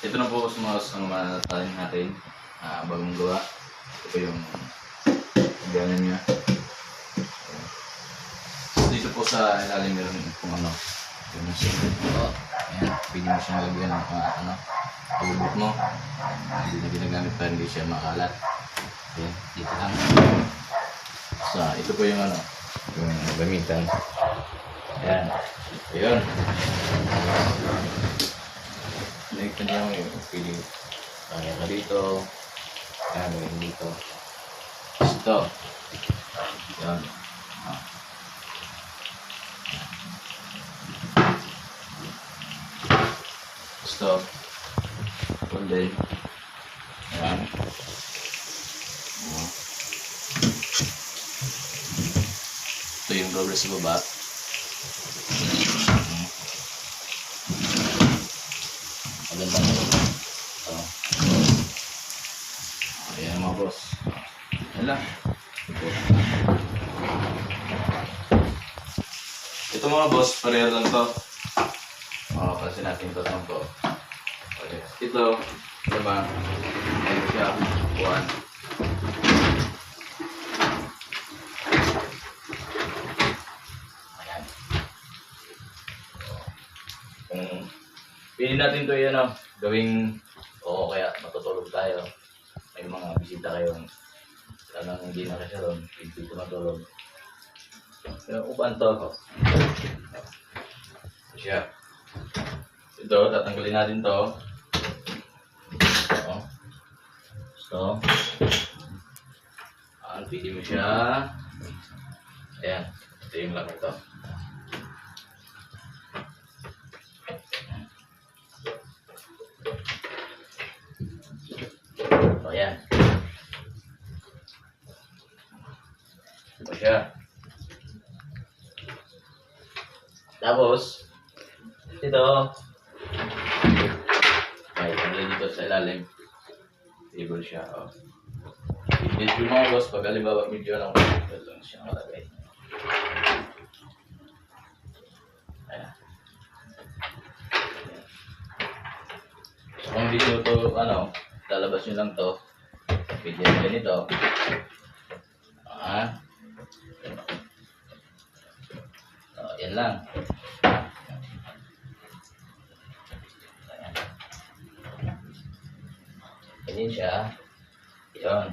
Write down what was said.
ito na po sa mga talim natin. Bagong gawa. Ito po yung ganan niya. Dito po sa ilalim meron kung ano. Yung secret po. Ayan. Pwede mo siyang lagyan ng palubot mo. Hindi na ginagamit para hindi siya makalat. Ayan. Dito lang. Ito po yung yung gamitan. Ayan. Ayun. Nakikita niyo yung pwede. Kaya ka dito. Ayan. Gawin dito. Ito. Ayan. Stop. Hold din. Ayan. Ito yung rubber sa baba. Maganda na ito. Ayan mga boss. Ayan lang. Ito mga boss, pareho lang ito. Kasi natin ito lang ito. Ito, diba? Ayan siya. Buwan. Ayan. Pili natin ito yan gawing kaya matutulog tayo. May mga bisita kayong talagang hindi na kasi ron. Hindi ko matulog. Upan to. Siya. Ito, tatanggalin natin to. So, pili mo siya. Ayan, ito yung lock ito. So, ayan. Ito siya. Tapos, ito. Ay, tanggalin dito sa ilalim. Table siya. Medyo mga boss, pag halimbawa medyo lang siya malagay. Ayan. So kung hindi nyo ito, lalabas nyo lang ito. Pwede nyo ganito. Yan lang. Ayan. Ganyan siya. Yun.